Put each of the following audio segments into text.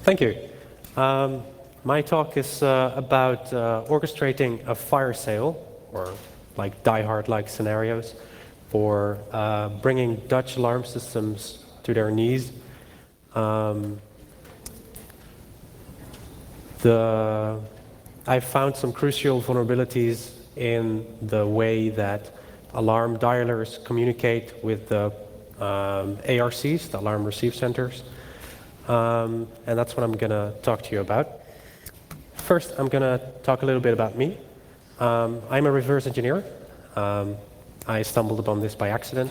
Thank you. My talk is about orchestrating a fire sale, or like Die Hard-like scenarios, for bringing Dutch alarm systems to their knees. I found some crucial vulnerabilities in the way that alarm dialers communicate with the ARCs, the alarm receive centers. And that's what I'm going to talk to you about. First, I'm going to talk a little bit about me. I'm a reverse engineer. I stumbled upon this by accident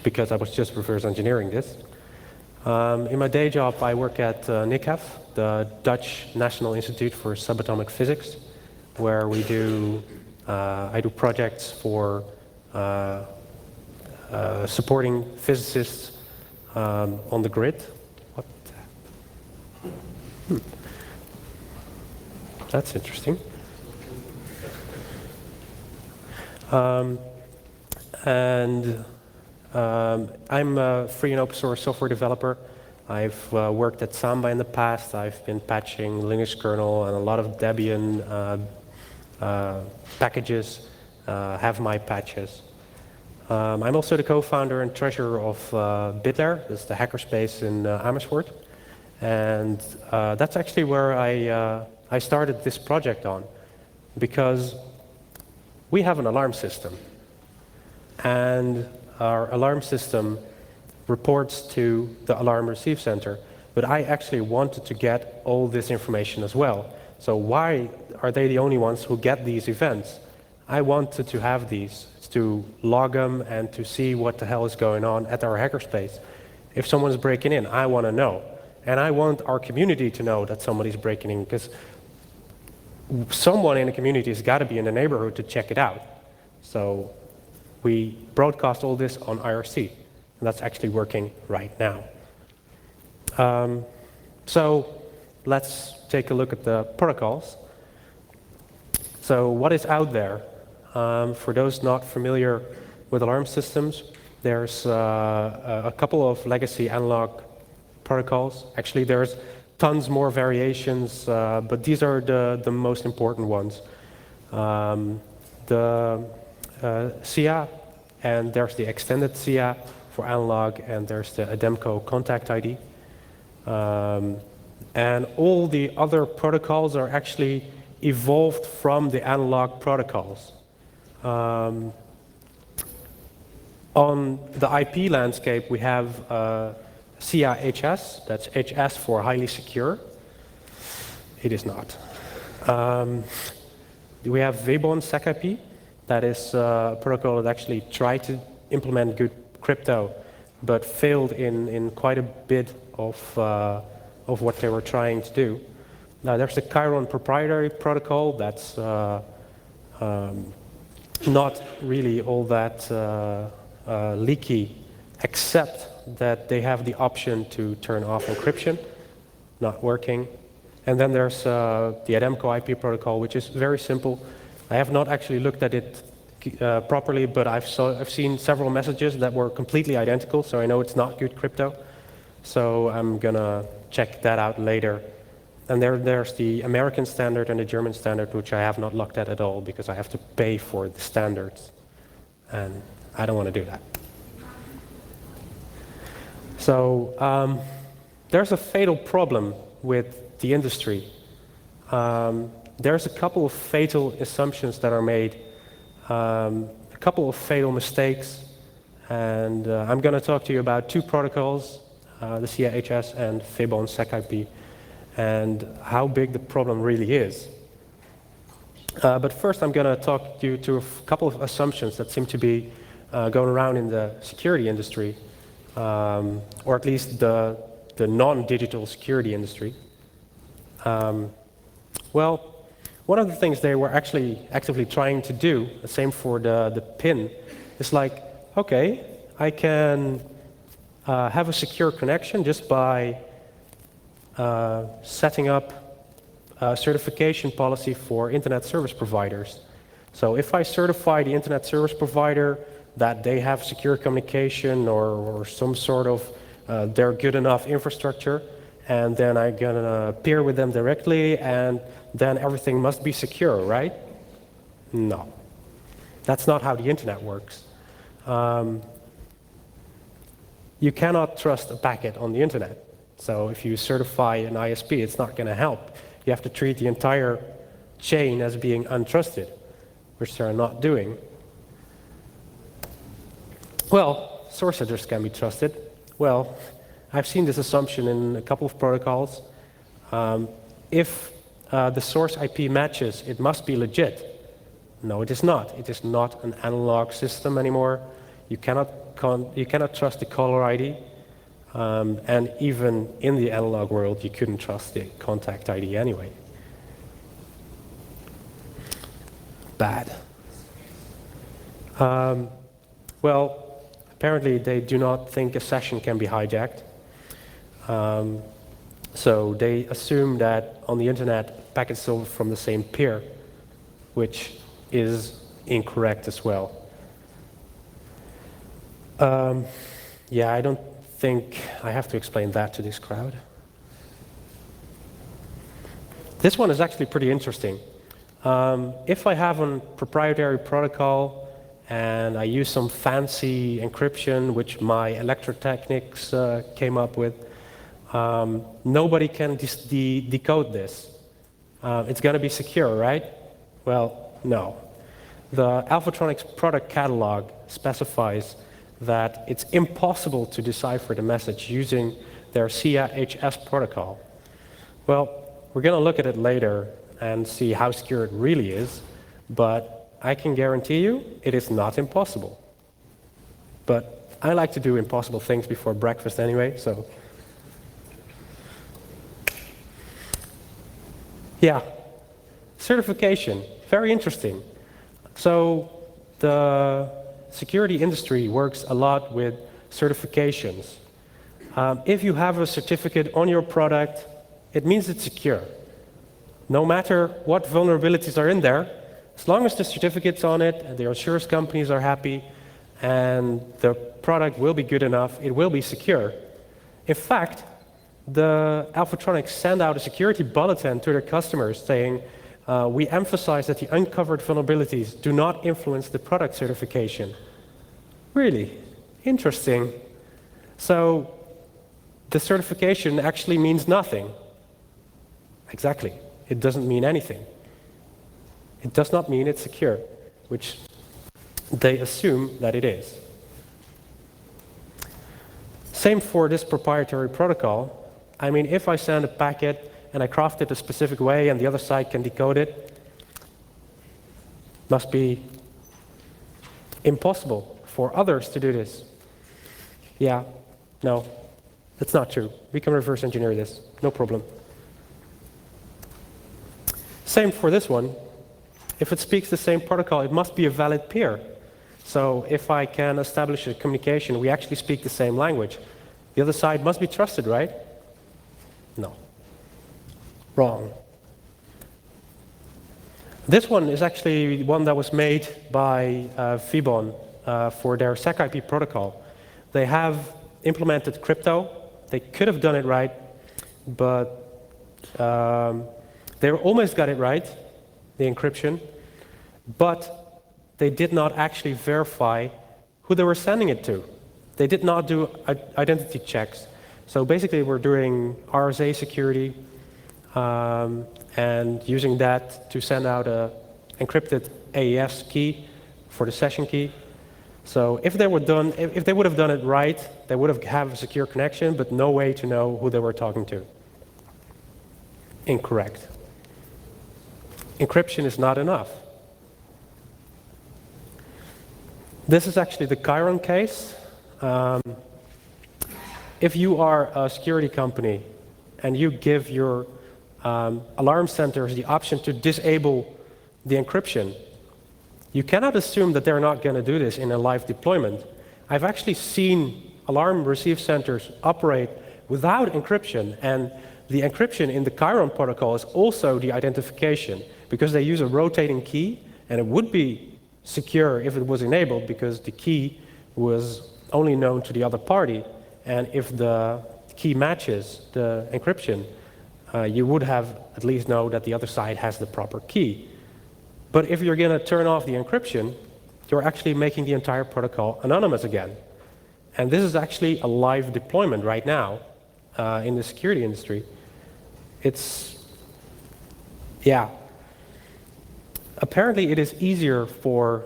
because I was just reverse engineering this. In my day job, I work at NICAF, the Dutch National Institute for Subatomic Physics, where I do projects for supporting physicists on the grid. What? That's interesting. I'm a free and open source software developer. I've worked at Samba in the past. I've been patching Linux kernel and a lot of Debian packages have my patches. I'm also the co-founder and treasurer of BitLayer. That's the hackerspace in Amersfoort. And that's actually where I started this project on, because we have an alarm system. And our alarm system reports to the alarm receive center, but I actually wanted to get all this information as well. So why are they the only ones who get these events? I wanted to have these, to log them and to see what the hell is going on at our hackerspace. If someone's breaking in, I want to know. And I want our community to know that somebody's breaking in, because someone in the community has got to be in the neighborhood to check it out. So we broadcast all this on IRC, and that's actually working right now. So let's take a look at the protocols. So what is out there? For those not familiar with alarm systems, there's a couple of legacy analog protocols. Actually, there's tons more variations, but these are the most important ones. The SIA, and there's the extended SIA for analog, and there's the ADEMCO contact ID. And all the other protocols are actually evolved from the analog protocols. On the IP landscape, we have SIA HS, that's HS for highly secure. It is not. We have Baan SecIP, that is a protocol that actually tried to implement good crypto, but failed in quite a bit of what they were trying to do. Now there's the Chiron proprietary protocol that's not really all that leaky, except that they have the option to turn off encryption, not working. And then there's the ADEMCO IP protocol, which is very simple. I have not actually looked at it properly, but I've seen several messages that were completely identical, so I know it's not good crypto. So I'm gonna check that out later. And there's the American standard and the German standard, which I have not looked at all because I have to pay for the standards. And I don't want to do that. So there's a fatal problem with the industry. There's a couple of fatal assumptions that are made, a couple of fatal mistakes, and I'm going to talk to you about two protocols, the SIA-HS and Baan SecIP, and how big the problem really is. But first I'm going to talk you to a couple of assumptions that seem to be going around in the security industry, or at least the non-digital security industry. Well, one of the things they were actually actively trying to do, the same for the PIN, is like, okay, I can have a secure connection just by setting up a certification policy for internet service providers. So if I certify the internet service provider that they have secure communication or some sort of they're good enough infrastructure, and then I'm gonna peer with them directly, and then everything must be secure, right? No. That's not how the internet works. You cannot trust a packet on the internet. So if you certify an ISP, it's not going to help. You have to treat the entire chain as being untrusted, which they're not doing. Well, source headers can be trusted. Well, I've seen this assumption in a couple of protocols. If the source IP matches, it must be legit. No, it is not. It is not an analog system anymore. You cannot trust the caller ID. And even in the analog world, you couldn't trust the contact ID anyway. Bad. Well, apparently they do not think a session can be hijacked. So they assume that on the internet, packets sold from the same peer, which is incorrect as well. Yeah, I don't think I have to explain that to this crowd. This one is actually pretty interesting. If I have a proprietary protocol and I use some fancy encryption, which my electrotechnics came up with, nobody can decode this. It's going to be secure, right? Well, no. The Alphatronics product catalog specifies that it's impossible to decipher the message using their CHS protocol. Well, we're going to look at it later and see how secure it really is, but I can guarantee you it is not impossible. But I like to do impossible things before breakfast anyway, so. Yeah, certification, very interesting. So the security industry works a lot with certifications. If you have a certificate on your product, it means it's secure. No matter what vulnerabilities are in there, as long as the certificate's on it, and the assurance companies are happy, and the product will be good enough, it will be secure. In fact, the Alphatronics send out a security bulletin to their customers saying, we emphasize that the uncovered vulnerabilities do not influence the product certification. Really? Interesting. So the certification actually means nothing. Exactly. It doesn't mean anything. It does not mean it's secure, which they assume that it is. Same for this proprietary protocol. I mean, if I send a packet and I craft it a specific way and the other side can decode it, must be impossible for others to do this. Yeah, no, that's not true. We can reverse engineer this, no problem. Same for this one. If it speaks the same protocol, it must be a valid peer. So if I can establish a communication, we actually speak the same language. The other side must be trusted, right? No. Wrong. This one is actually one that was made by Baan for their SecIP protocol. They have implemented crypto. They could have done it right, but they almost got it right, the encryption, but they did not actually verify who they were sending it to. They did not do identity checks. So basically we're doing RSA security and using that to send out an encrypted AES key for the session key. So if they would have done it right, they would have a secure connection, but no way to know who they were talking to. Incorrect. Encryption is not enough. This is actually the Chiron case. If you are a security company and you give your alarm centers the option to disable the encryption, you cannot assume that they're not going to do this in a live deployment. I've actually seen alarm receive centers operate without encryption, and the encryption in the Chiron protocol is also the identification, because they use a rotating key, and it would be secure if it was enabled, because the key was only known to the other party, and if the key matches the encryption, you would have at least know that the other side has the proper key. But if you're going to turn off the encryption, you're actually making the entire protocol anonymous again. And this is actually a live deployment right now in the security industry. It's, yeah. Apparently it is easier for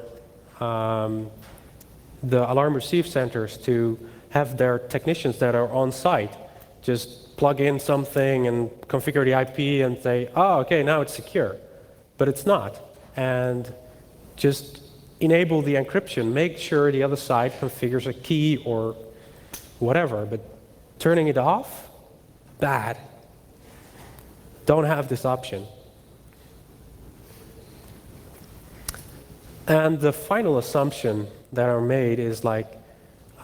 the alarm receive centers to have their technicians that are on site just plug in something and configure the IP and say, oh, okay, now it's secure. But it's not. And just enable the encryption, make sure the other side configures a key or whatever, but turning it off, bad. Don't have this option. And the final assumption that are made is like,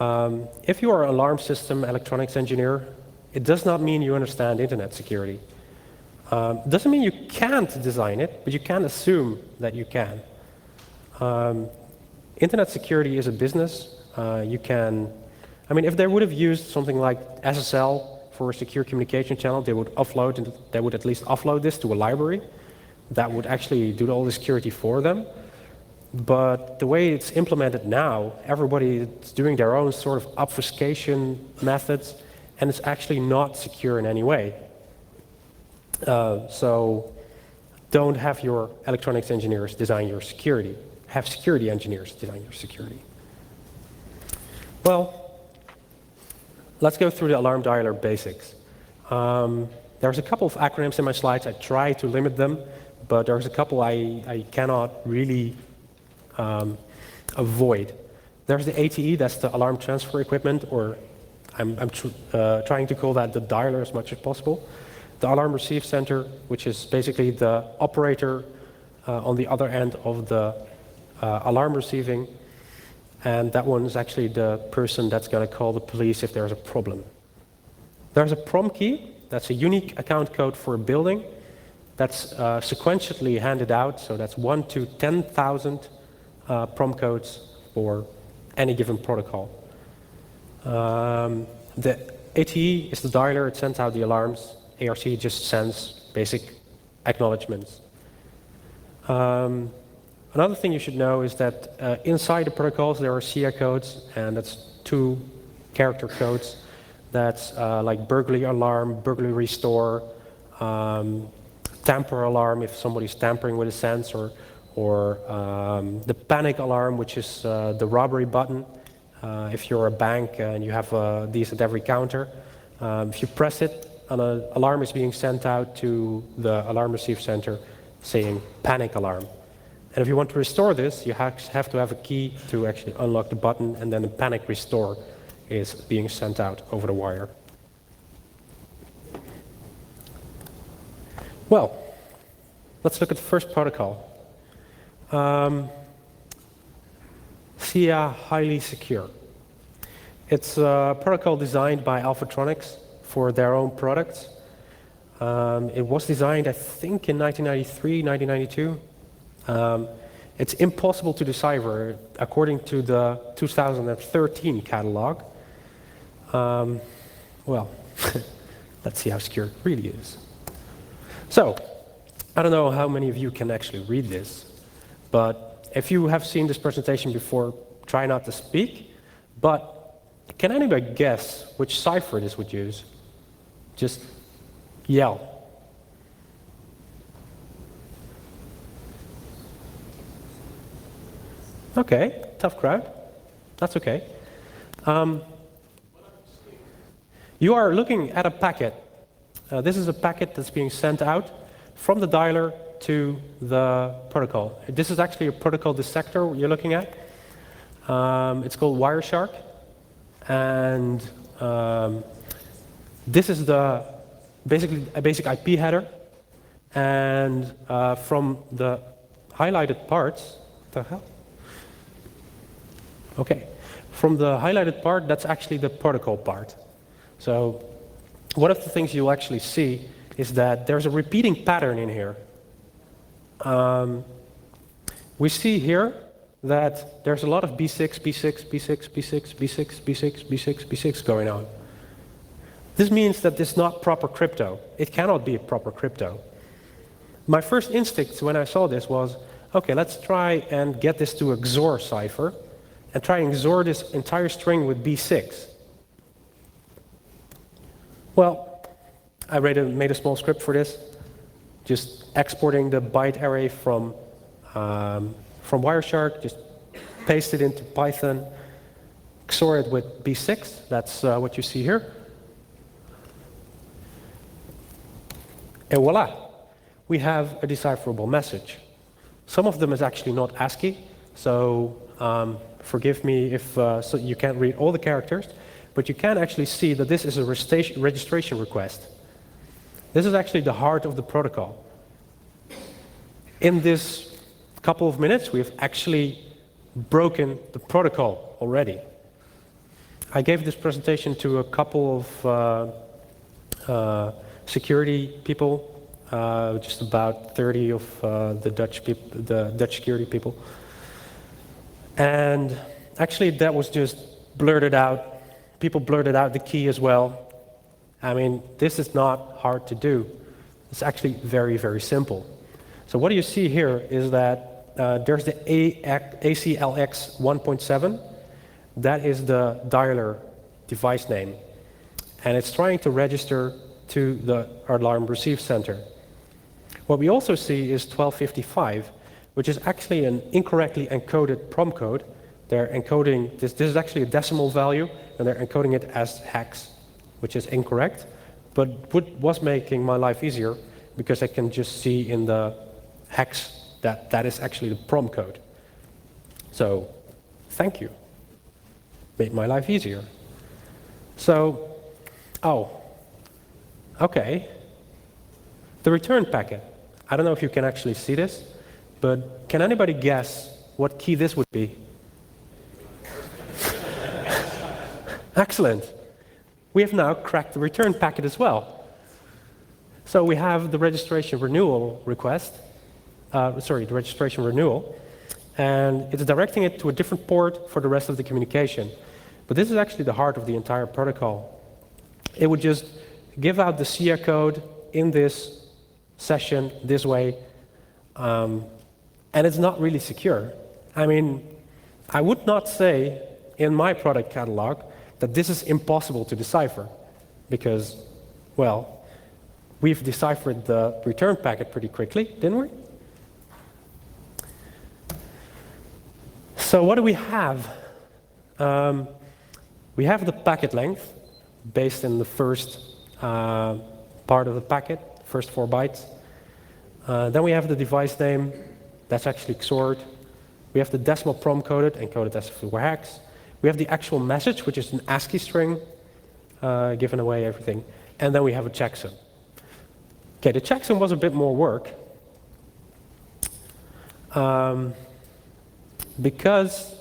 if you are an alarm system electronics engineer, it does not mean you understand internet security. Doesn't mean you can't design it, but you can assume that you can. Internet security is a business. You can, I mean, if they would have used something like SSL for a secure communication channel, they would at least offload this to a library that would actually do all the security for them. But the way it's implemented now, everybody is doing their own sort of obfuscation methods, and it's actually not secure in any way. So don't have your electronics engineers design your security. Have security engineers design your security. Well, let's go through the alarm dialer basics. There's a couple of acronyms in my slides. I try to limit them, but there's a couple I cannot really avoid. There's the ATE, that's the alarm transfer equipment, or I'm trying to call that the dialer as much as possible. The alarm receive center, which is basically the operator on the other end of the alarm receiving, and that one is actually the person that's going to call the police if there's a problem. There's a prom key, that's a unique account code for a building, that's sequentially handed out, so that's 1 to 10,000 prom codes for any given protocol. The ATE is the dialer, it sends out the alarms. ARC just sends basic acknowledgements. Another thing you should know is that inside the protocols there are CIA codes, and that's 2 character codes. That's like burglary alarm, burglary restore, tamper alarm if somebody's tampering with a sensor, or the panic alarm, which is the robbery button. If you're a bank and you have these at every counter, if you press it, an alarm is being sent out to the alarm receive center saying panic alarm. And if you want to restore this, you have to have a key to actually unlock the button, and then the panic restore is being sent out over the wire. Well, let's look at the first protocol. SIA highly secure. It's a protocol designed by Alphatronics for their own products. It was designed, I think, in 1993, 1992. It's impossible to decipher according to the 2013 catalog. Well, let's see how secure it really is. So, I don't know how many of you can actually read this, but if you have seen this presentation before, try not to speak. But can anybody guess which cipher this would use? Just yell. Okay, tough crowd. That's okay. You are looking at a packet. This is a packet that's being sent out from the dialer to the protocol. This is actually a protocol dissector you're looking at. It's called Wireshark. And this is basically a basic IP header. And from the highlighted parts, what the hell? Okay, from the highlighted part, that's actually the protocol part. So one of the things you'll actually see is that there's a repeating pattern in here. We see here that there's a lot of B6, B6, B6, B6, B6, B6, B6, B6 going on. This means that this is not proper crypto. It cannot be a proper crypto. My first instinct when I saw this was, okay, let's try and get this to a XOR cipher and try and XOR this entire string with B6. Well, I made a small script for this, just exporting the byte array from Wireshark, just paste it into Python, XOR it with B6. That's what you see here. And voila, we have a decipherable message. Some of them is actually not ASCII, so forgive me if so you can't read all the characters, but you can actually see that this is a registration request. This is actually the heart of the protocol. In this couple of minutes, we've actually broken the protocol already. I gave this presentation to a couple of security people, just about 30 of the Dutch security people. And actually that was just blurted out. People blurted out the key as well. I mean, this is not hard to do. It's actually very, very simple. So what you see here is that there's the ACLX 1.7. That is the dialer device name. And it's trying to register to the alarm receive center. What we also see is 1255, which is actually an incorrectly encoded prom code. They're encoding, this is actually a decimal value, and they're encoding it as hex, which is incorrect, but was making my life easier because I can just see in the hex that that is actually the prom code. So, thank you. Made my life easier. So, okay. The return packet. I don't know if you can actually see this, but can anybody guess what key this would be? Excellent. We have now cracked the return packet as well. So we have the registration renewal request, the registration renewal, and it's directing it to a different port for the rest of the communication. But this is actually the heart of the entire protocol. It would just give out the SIA code in this session this way, and it's not really secure. I mean, I would not say in my product catalog that this is impossible to decipher, because, well, we've deciphered the return packet pretty quickly, didn't we? So what do we have? We have the packet length based in the first part of the packet, first 4 bytes. Then we have the device name, that's actually XORed. We have the decimal prom coded, encoded as for hex. We have the actual message, which is an ASCII string, giving away everything. And then we have a checksum. Okay, the checksum was a bit more work. Because,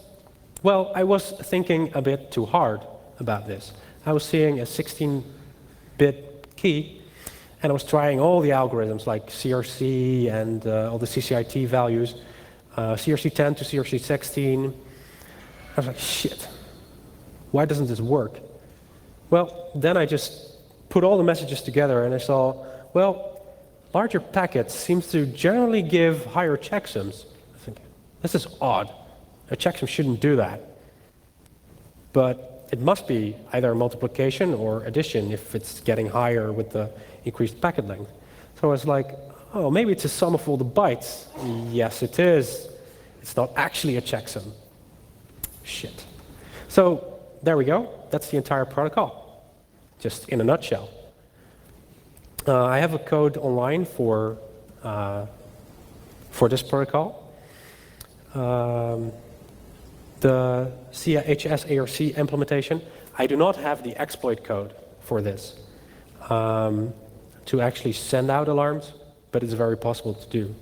well, I was thinking a bit too hard about this. I was seeing a 16-bit key, and I was trying all the algorithms like CRC and all the CCIT values, CRC10 to CRC16. I was like, shit, why doesn't this work? Well, then I just put all the messages together and I saw, well, larger packets seems to generally give higher checksums. I think, this is odd. A checksum shouldn't do that. But it must be either multiplication or addition if it's getting higher with the increased packet length. So I was like, oh, maybe it's a sum of all the bytes. Yes, it is. It's not actually a checksum. Shit. So there we go. That's the entire protocol, just in a nutshell. I have a code online for this protocol. The CHS-ARC implementation, I do not have the exploit code for this to actually send out alarms, but it's very possible to do.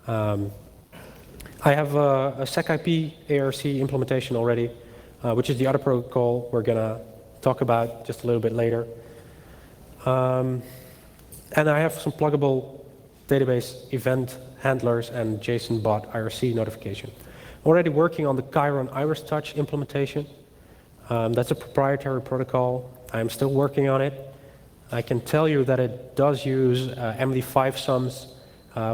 I have a SecIP ARC implementation already, which is the other protocol we're going to talk about just a little bit later. And I have some pluggable database event handlers and JSON bot IRC notification. Already working on the Chiron Iris Touch implementation. That's a proprietary protocol. I'm still working on it. I can tell you that it does use MD5 sums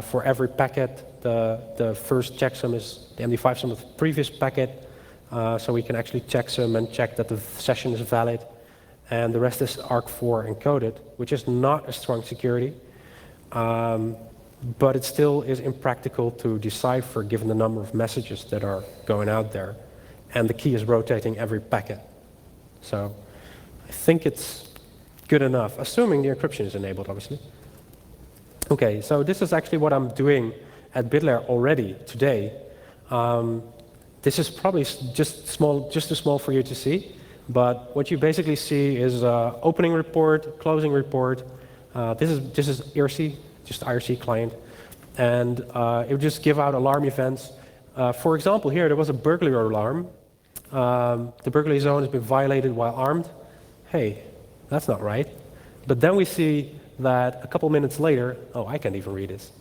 for every packet. The first checksum is the MD5 sum of the previous packet, so we can actually checksum and check that the session is valid. And the rest is ARC4 encoded, which is not a strong security, but it still is impractical to decipher given the number of messages that are going out there. And the key is rotating every packet. So I think it's good enough, assuming the encryption is enabled, obviously. Okay, so this is actually what I'm doing at BitLayer already today. This is probably just too small for you to see, but what you basically see is opening report, closing report. This is IRC, just IRC client, and it would just give out alarm events. For example, here there was a burglary alarm. The burglary zone has been violated while armed. Hey, that's not right. But then we see that a couple minutes later, oh, I can't even read this,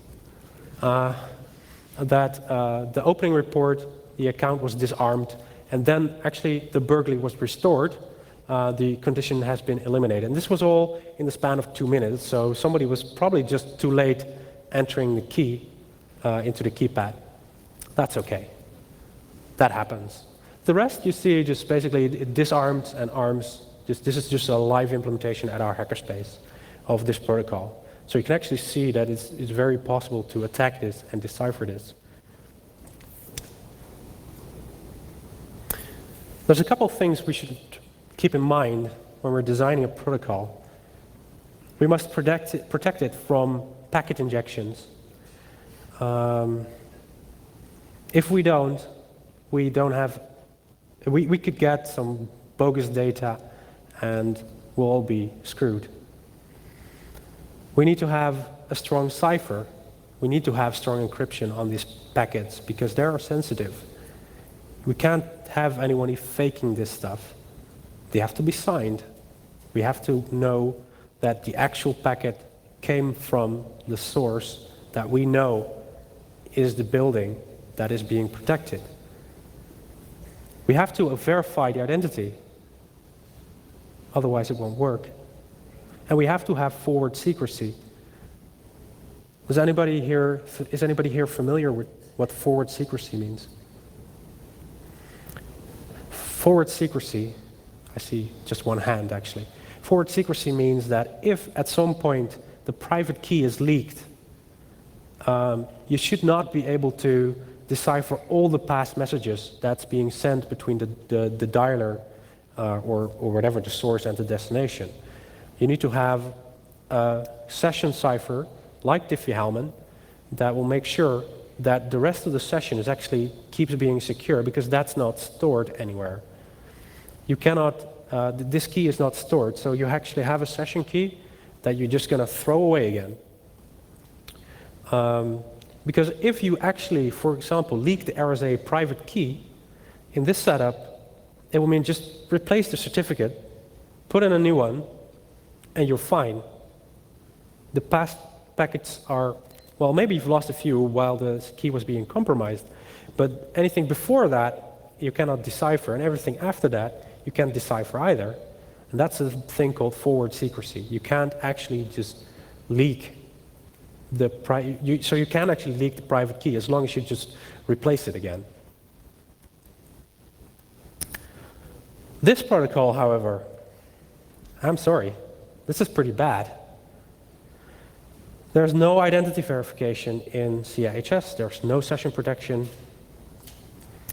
that the opening report, the account was disarmed, and then actually the burglary was restored. The condition has been eliminated. And this was all in the span of 2 minutes, so somebody was probably just too late entering the key into the keypad. That's okay. That happens. The rest you see just basically it disarms and arms. This is just a live implementation at our hackerspace of this protocol. So you can actually see that it's very possible to attack this and decipher this. There's a couple of things we should keep in mind when we're designing a protocol. We must protect it from packet injections. If we don't have, we could get some bogus data and we'll all be screwed. We need to have a strong cipher. We need to have strong encryption on these packets because they are sensitive. We can't have anyone faking this stuff. They have to be signed. We have to know that the actual packet came from the source that we know is the building that is being protected. We have to verify the identity. Otherwise it won't work. And we have to have forward secrecy. Is anybody here familiar with what forward secrecy means? Forward secrecy, I see just one hand actually. Forward secrecy means that if at some point the private key is leaked, you should not be able to decipher all the past messages that's being sent between the dialer or whatever the source and the destination. You need to have a session cipher like Diffie-Hellman that will make sure that the rest of the session is actually keeps being secure because that's not stored anywhere. You cannot, this key is not stored, so you actually have a session key that you're just going to throw away again. Because if you actually, for example, leak the RSA private key, in this setup, it will mean just replace the certificate, put in a new one, and you're fine. The past packets are, well, maybe you've lost a few while the key was being compromised, but anything before that, you cannot decipher, and everything after that, you can't decipher either. And that's a thing called forward secrecy. You can't actually just leak the so you can actually leak the private key as long as you just replace it again. This protocol, however, I'm sorry, this is pretty bad. There's no identity verification in CIHS. There's no session protection.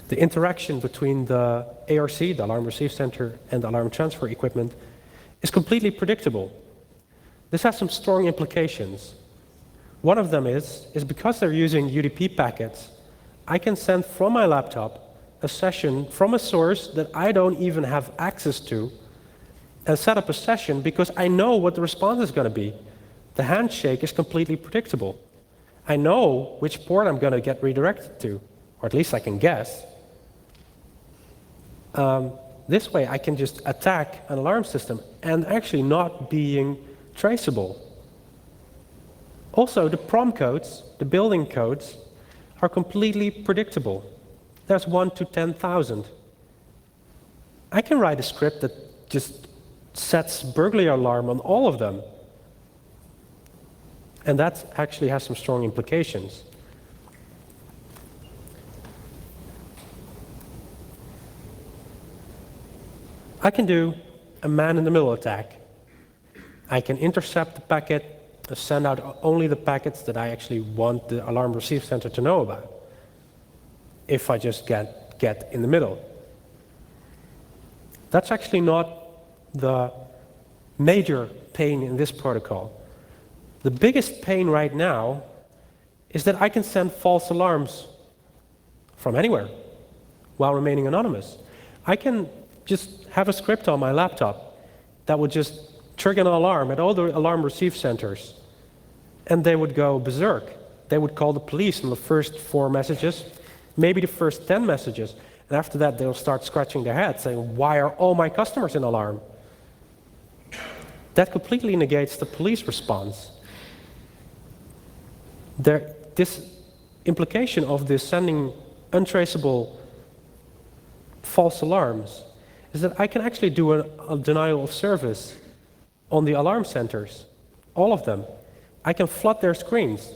The interaction between the ARC, the Alarm Receive Center, and the Alarm Transfer equipment is completely predictable. This has some strong implications. One of them is because they're using UDP packets, I can send from my laptop a session from a source that I don't even have access to and set up a session because I know what the response is going to be. The handshake is completely predictable. I know which port I'm going to get redirected to, or at least I can guess. This way I can just attack an alarm system and actually not being traceable. Also, the PROM codes, the building codes, are completely predictable. There's 1 to 10,000. I can write a script that just sets burglary alarm on all of them. And that actually has some strong implications. I can do a man-in-the-middle attack. I can intercept the packet, send out only the packets that I actually want the alarm receive center to know about, if I just get in the middle. That's actually not the major pain in this protocol. The biggest pain right now is that I can send false alarms from anywhere while remaining anonymous. I can just have a script on my laptop that would just trigger an alarm at all the alarm receive centers, and they would go berserk. They would call the police on the first 4 messages, maybe the first 10 messages, and after that they'll start scratching their head saying, why are all my customers in alarm? That completely negates the police response. This implication of this sending untraceable false alarms is that I can actually do a denial of service on the alarm centers, all of them. I can flood their screens.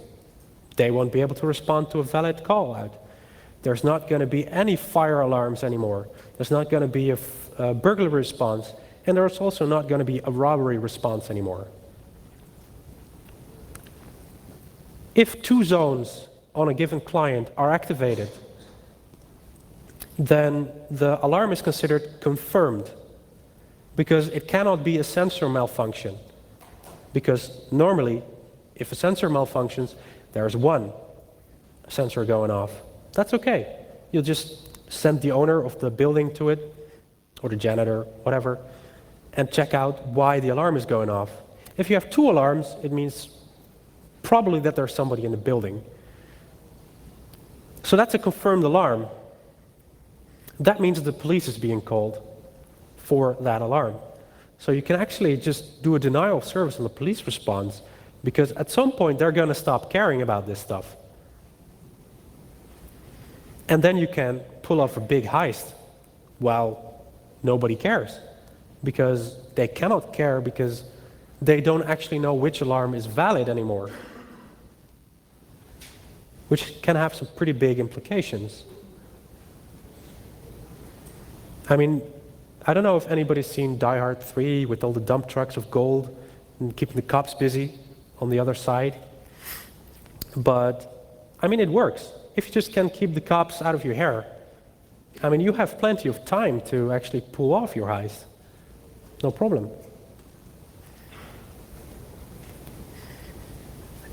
They won't be able to respond to a valid call out. There's not going to be any fire alarms anymore. There's not going to be a burglary response, and there's also not going to be a robbery response anymore. If 2 zones on a given client are activated, then the alarm is considered confirmed, because it cannot be a sensor malfunction. Because normally, if a sensor malfunctions, there's 1 sensor going off. That's okay. You'll just send the owner of the building to it, or the janitor, whatever, and check out why the alarm is going off. If you have 2 alarms, it means probably that there's somebody in the building. So that's a confirmed alarm. That means that the police is being called for that alarm. So you can actually just do a denial of service on the police response, because at some point they're going to stop caring about this stuff. And then you can pull off a big heist while nobody cares, because they cannot care because they don't actually know which alarm is valid anymore, which can have some pretty big implications. I mean, I don't know if anybody's seen Die Hard 3 with all the dump trucks of gold and keeping the cops busy on the other side. But, I mean, it works. If you just can keep the cops out of your hair, I mean, you have plenty of time to actually pull off your heist. No problem.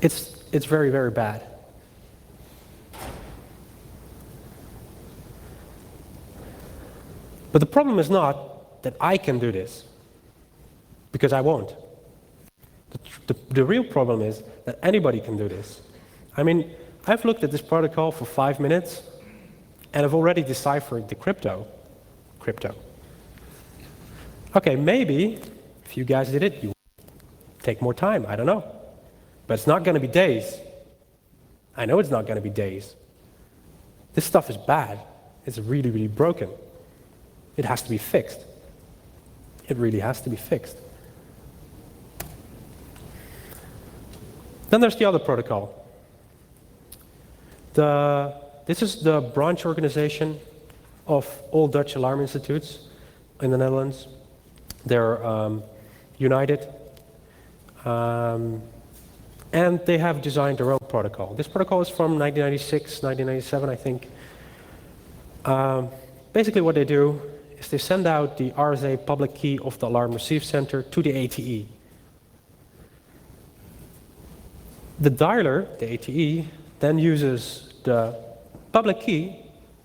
It's very, very bad. But the problem is not that I can do this, because I won't. The real problem is that anybody can do this. I mean, I've looked at this protocol for 5 minutes, and I've already deciphered the crypto. Okay, maybe if you guys did it, you would take more time, I don't know. But it's not going to be days. I know it's not going to be days. This stuff is bad. It's really, really broken. It has to be fixed. It really has to be fixed. Then there's the other protocol. This is the branch organization of all Dutch alarm institutes in the Netherlands. They're united, and they have designed their own protocol. This protocol is from 1996, 1997, I think. Basically what they do is they send out the RSA public key of the alarm receive center to the ATE. The dialer, the ATE, then uses the public key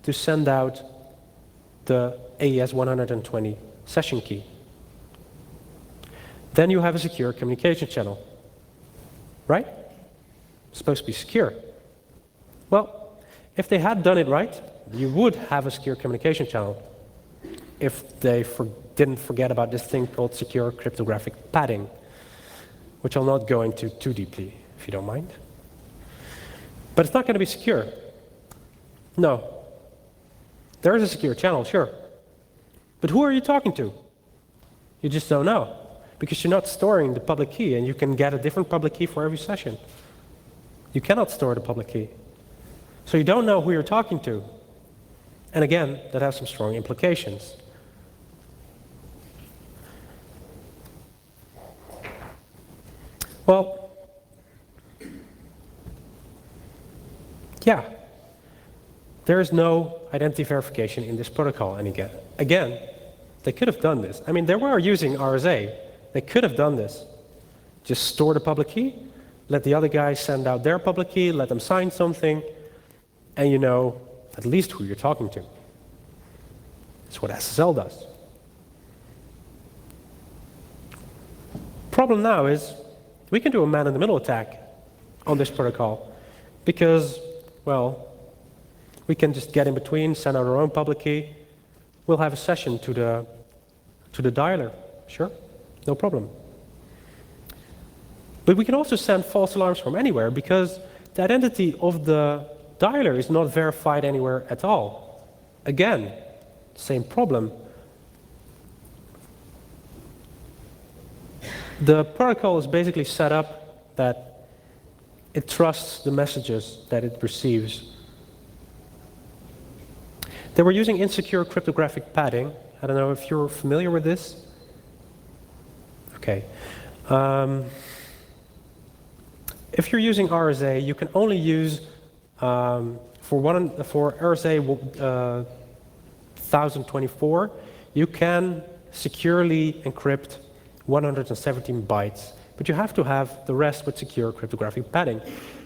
to send out the AES 120 session key. Then you have a secure communication channel, right? It's supposed to be secure. Well, if they had done it right, you would have a secure communication channel if they didn't forget about this thing called secure cryptographic padding, which I'll not go into too deeply, if you don't mind. But it's not going to be secure. No. There is a secure channel, sure. But who are you talking to? You just don't know, because you're not storing the public key, and you can get a different public key for every session. You cannot store the public key. So you don't know who you're talking to. And again, that has some strong implications. Well, yeah, there is no identity verification in this protocol. And again, they could have done this. I mean, they were using RSA. They could have done this. Just store the public key, let the other guys send out their public key, let them sign something, and you know at least who you're talking to. That's what SSL does. Problem now is we can do a man-in-the-middle attack on this protocol because, well, we can just get in between, send out our own public key. We'll have a session to the dialer. Sure, no problem. But we can also send false alarms from anywhere because the identity of the dialer is not verified anywhere at all. Again, same problem. The protocol is basically set up that it trusts the messages that it receives. They were using insecure cryptographic padding. I don't know if you're familiar with this. Okay. If you're using RSA, you can only use for RSA 1024, you can securely encrypt 117 bytes, but you have to have the rest with secure cryptographic padding.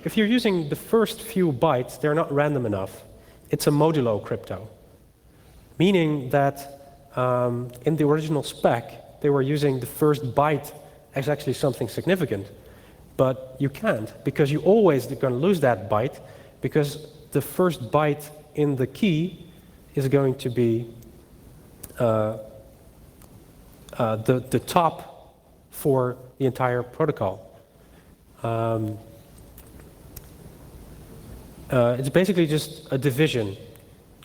If you're using the first few bytes, they're not random enough. It's a modulo crypto, meaning that in the original spec, they were using the first byte as actually something significant. But you can't, because you always are going to lose that byte, because the first byte in the key is going to be the top for the entire protocol. It's basically just a division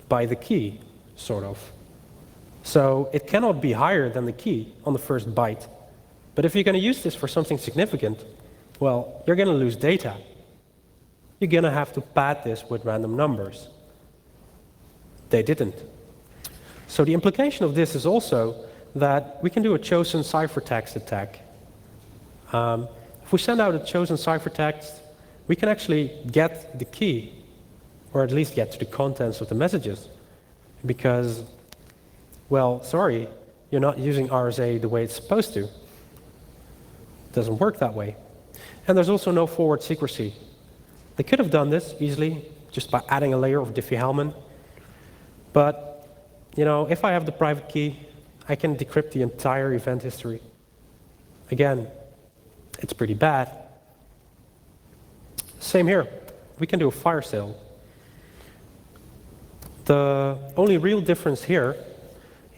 by the key, sort of. So it cannot be higher than the key on the first byte. But if you're going to use this for something significant, well, you're going to lose data. You're going to have to pad this with random numbers. They didn't. So the implication of this is also that we can do a chosen ciphertext attack. If we send out a chosen ciphertext, we can actually get the key, or at least get to the contents of the messages. Because, well, sorry, you're not using RSA the way it's supposed to. It doesn't work that way. And there's also no forward secrecy. They could have done this easily, just by adding a layer of Diffie-Hellman. But, you know, if I have the private key, I can decrypt the entire event history. Again, it's pretty bad. Same here. We can do a fire sale. The only real difference here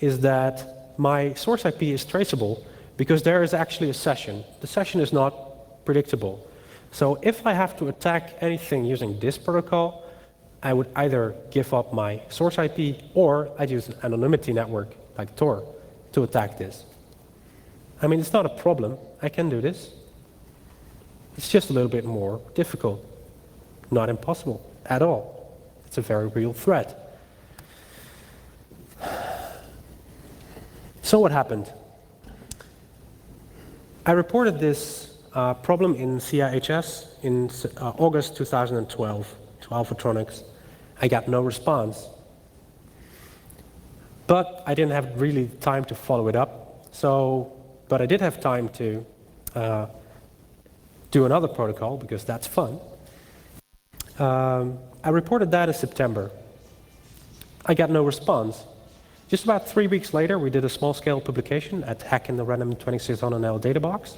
is that my source IP is traceable because there is actually a session. The session is not predictable. So if I have to attack anything using this protocol, I would either give up my source IP or I'd use an anonymity network like Tor to attack this. I mean, it's not a problem. I can do this. It's just a little bit more difficult. Not impossible at all. It's a very real threat. So what happened? I reported this problem in CIHS in August 2012 to Alphatronics. I got no response. But I didn't have really time to follow it up. But I did have time to do another protocol, because that's fun. I reported that in September. I got no response. Just about 3 weeks later, we did a small-scale publication at Hack in the Random 2600L databox.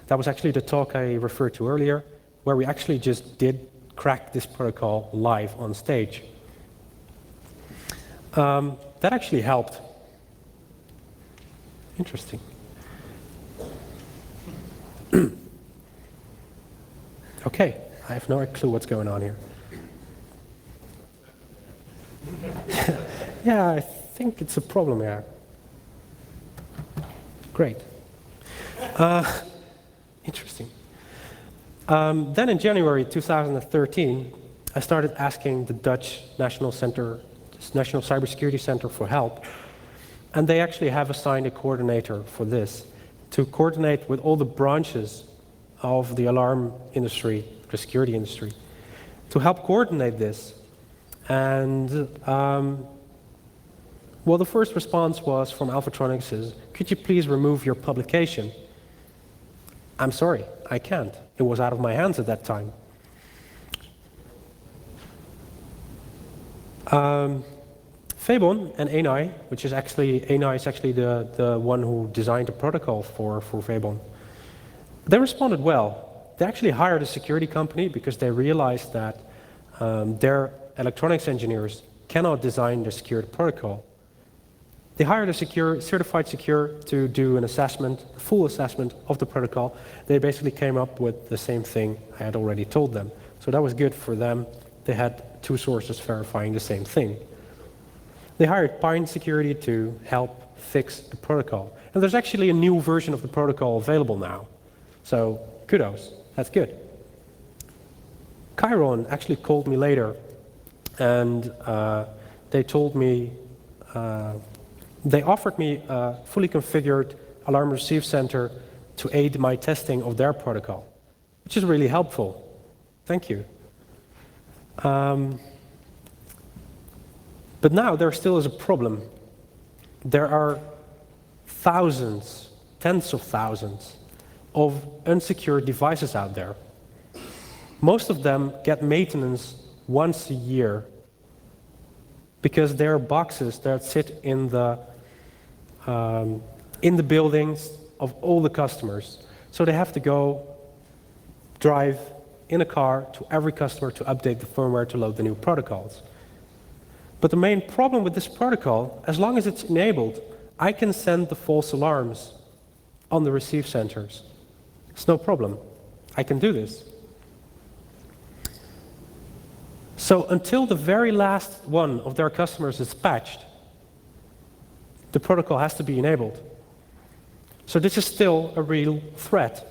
That was actually the talk I referred to earlier, where we actually just did crack this protocol live on stage. That actually helped. Interesting. Okay, I have no clue what's going on here. Yeah, I think it's a problem here. Great. Interesting. Then in January 2013, I started asking the Dutch National Cybersecurity Center for help. And they actually have assigned a coordinator for this, to coordinate with all the branches of the alarm industry, the security industry, to help coordinate this. And well, the first response was from Alphatronics is, could you please remove your publication? I'm sorry, I can't. It was out of my hands at that time. Febon and Enai, which is actually, Enai is actually the one who designed the protocol for Febon. They responded well. They actually hired a security company because they realized that their electronics engineers cannot design the security protocol. They hired a certified secure to do an assessment, a full assessment of the protocol. They basically came up with the same thing I had already told them. So that was good for them. They had two sources verifying the same thing. They hired Pine Security to help fix the protocol. And there's actually a new version of the protocol available now. So kudos, that's good. Chiron actually called me later, and they told me, they offered me a fully configured alarm receive center to aid my testing of their protocol, which is really helpful. Thank you. But now there still is a problem. There are thousands, tens of thousands of unsecured devices out there. Most of them get maintenance once a year because they're boxes that sit in the buildings of all the customers. So they have to go drive in a car to every customer to update the firmware to load the new protocols. But the main problem with this protocol, as long as it's enabled, I can send the false alarms on the receive centers. It's no problem. I can do this. So until the very last one of their customers is patched, the protocol has to be enabled. So this is still a real threat.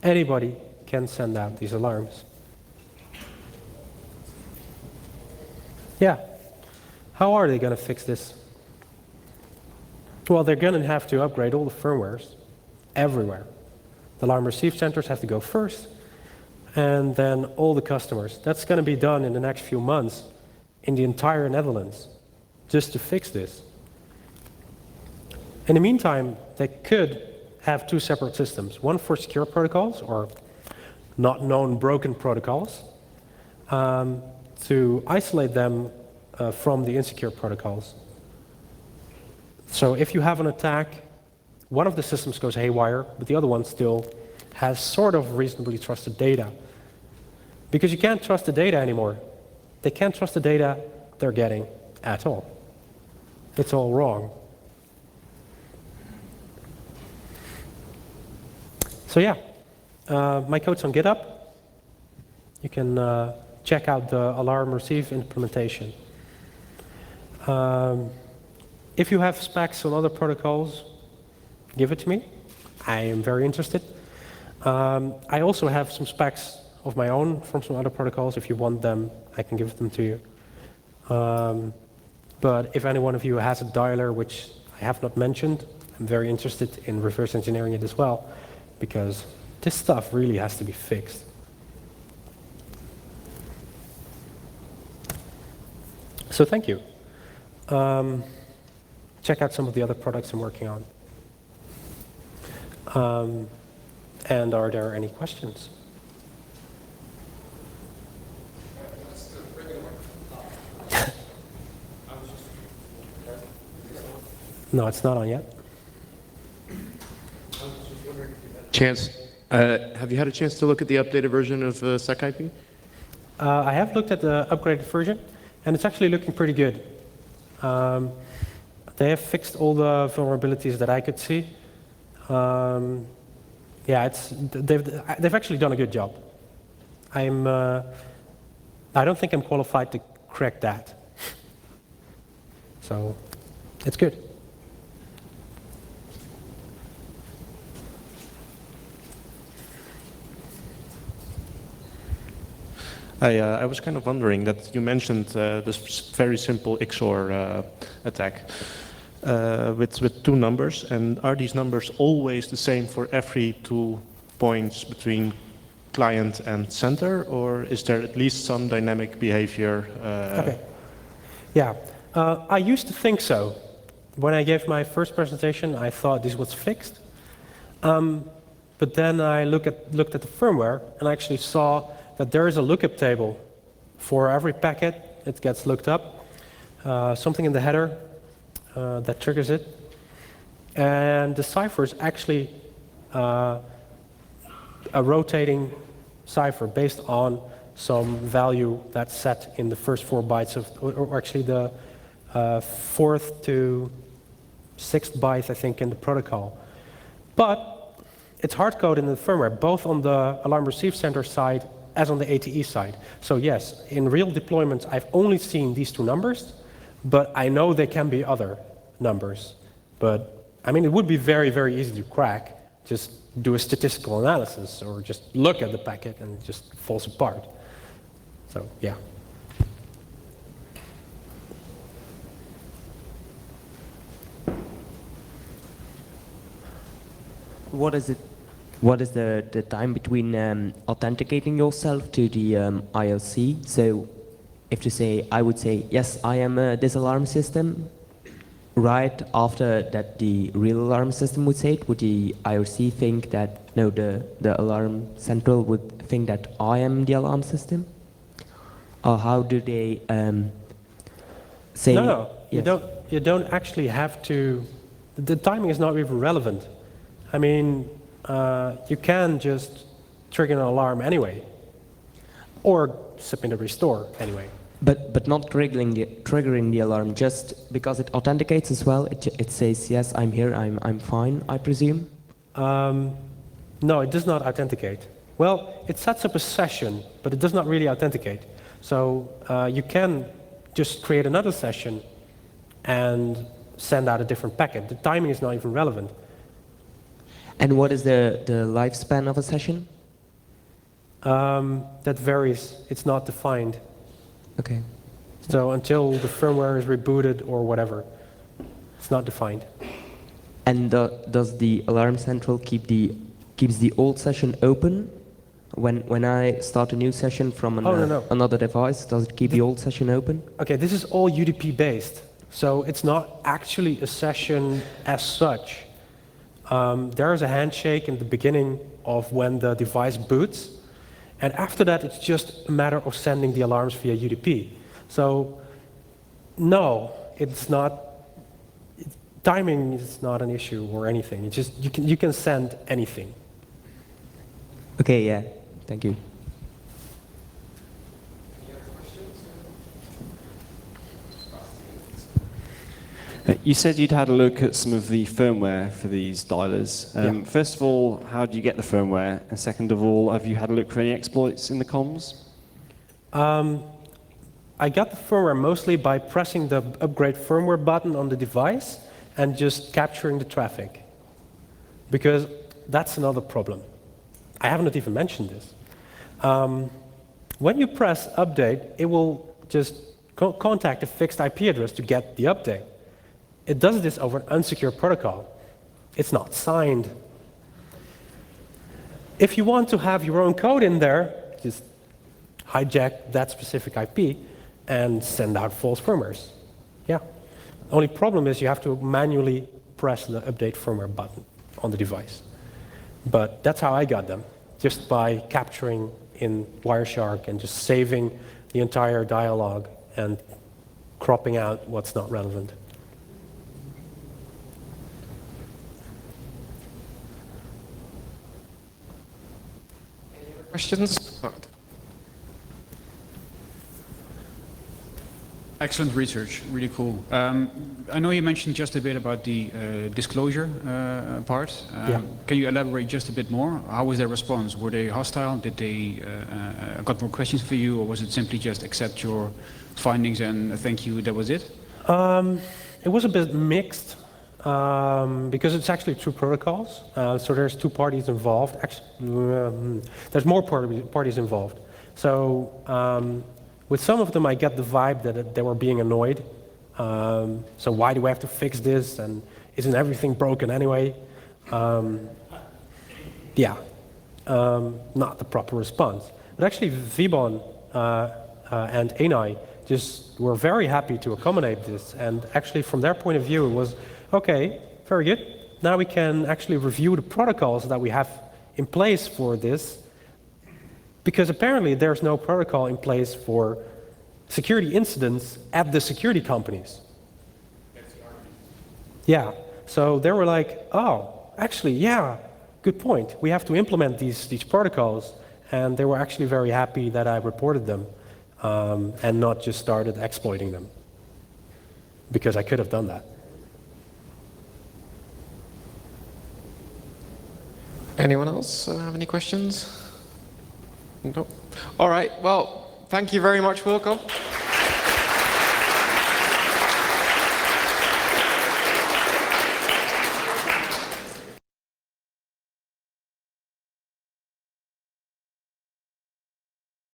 Anybody can send out these alarms. Yeah. How are they going to fix this? Well, they're going to have to upgrade all the firmwares everywhere. The alarm receive centers have to go first, and then all the customers. That's going to be done in the next few months in the entire Netherlands, just to fix this. In the meantime, they could have two separate systems, one for secure protocols, or not known broken protocols, to isolate them from the insecure protocols. So if you have an attack, one of the systems goes haywire, but the other one still has sort of reasonably trusted data. Because you can't trust the data anymore. They can't trust the data they're getting at all. It's all wrong. So yeah, my code's on GitHub. You can check out the alarm receive implementation. If you have specs on other protocols, give it to me. I am very interested. I also have some specs of my own from some other protocols. If you want them, I can give them to you. But if any one of you has a dialer, which I have not mentioned, I'm very interested in reverse engineering it as well, because this stuff really has to be fixed. So thank you. Check out some of the other products I'm working on. And are there any questions? No, it's not on yet. Have you had a chance to look at the updated version of SecIP? I have looked at the upgraded version, and it's actually looking pretty good. They have fixed all the vulnerabilities that I could see. Yeah, they've actually done a good job. I don't think I'm qualified to crack that. So, it's good. I was kind of wondering that you mentioned this very simple XOR attack with two numbers, and are these numbers always the same for every 2 points between client and center, or is there at least some dynamic behavior? Okay. Yeah, I used to think so. When I gave my first presentation, I thought this was fixed. But then I looked at the firmware and I actually saw that there is a lookup table for every packet. It gets looked up, something in the header that triggers it. And the cipher is actually a rotating cipher based on some value that's set in the first 4 bytes of, or actually the 4th to 6th byte, I think, in the protocol. But it's hard-coded in the firmware, both on the alarm receive center side as on the ATE side. So yes, in real deployments, I've only seen these 2 numbers, but I know there can be other numbers. But I mean, it would be very, very easy to crack. Just do a statistical analysis or just look at the packet and it just falls apart. So yeah. What is the time between authenticating yourself to the IOC? So if to say, I would say, yes, I am this alarm system, right after that the real alarm system would say it, would the IOC think that, no, the alarm central would think that I am the alarm system? Or how do they say? No, yes. you don't actually have to, the timing is not even relevant. I mean, you can just trigger an alarm or submit a restore anyway. But not triggering the alarm, just because it authenticates as well. It says, yes, I'm here, I'm fine, I presume. No, it does not authenticate. Well, it sets up a session, but it does not really authenticate. So you can just create another session and send out a different packet. The timing is not even relevant. And what is the lifespan of a session? That varies. It's not defined. Okay. So until the firmware is rebooted or whatever, it's not defined. And does the alarm central keeps the old session open? When I start a new session from another device, does it keep the old session open? Okay, this is all UDP based. So it's not actually a session as such. There is a handshake in the beginning of when the device boots. And after that, it's just a matter of sending the alarms via UDP. So no, it's not, timing is not an issue or anything. It's just, you can send anything. Okay, yeah, thank you. You said you'd had a look at some of the firmware for these dialers. Yeah. First of all, how do you get the firmware? And second of all, have you had a look for any exploits in the comms? I got the firmware mostly by pressing the upgrade firmware button on the device and just capturing the traffic. Because that's another problem. I haven't even mentioned this. When you press update, it will just contact a fixed IP address to get the update. It does this over an unsecure protocol. It's not signed. If you want to have your own code in there, just hijack that specific IP and send out false firmwares. Yeah. The only problem is you have to manually press the update firmware button on the device. But that's how I got them, just by capturing in Wireshark and just saving the entire dialogue and cropping out what's not relevant. Questions? Excellent research, really cool. I know you mentioned just a bit about the disclosure part. Yeah. Can you elaborate just a bit more? How was their response? Were they hostile? Did they got more questions for you, or was it simply just accept your findings and thank you, that was it? It was a bit mixed because it's actually two protocols. So there's two parties involved. Actually, there's more parties involved. So with some of them, I get the vibe that they were being annoyed. So why do we have to fix this? And isn't everything broken anyway? Yeah, not the proper response. But actually, Vibon and Enai just were very happy to accommodate this. And actually, from their point of view, it was, okay, very good. Now we can actually review the protocols that we have in place for this, because apparently there's no protocol in place for security incidents at the security companies. Yeah, so they were like, oh, actually, yeah, good point. We have to implement these protocols. And they were actually very happy that I reported them and not just started exploiting them, because I could have done that. Anyone else have any questions? No. All right. Well, thank you very much, Wilco.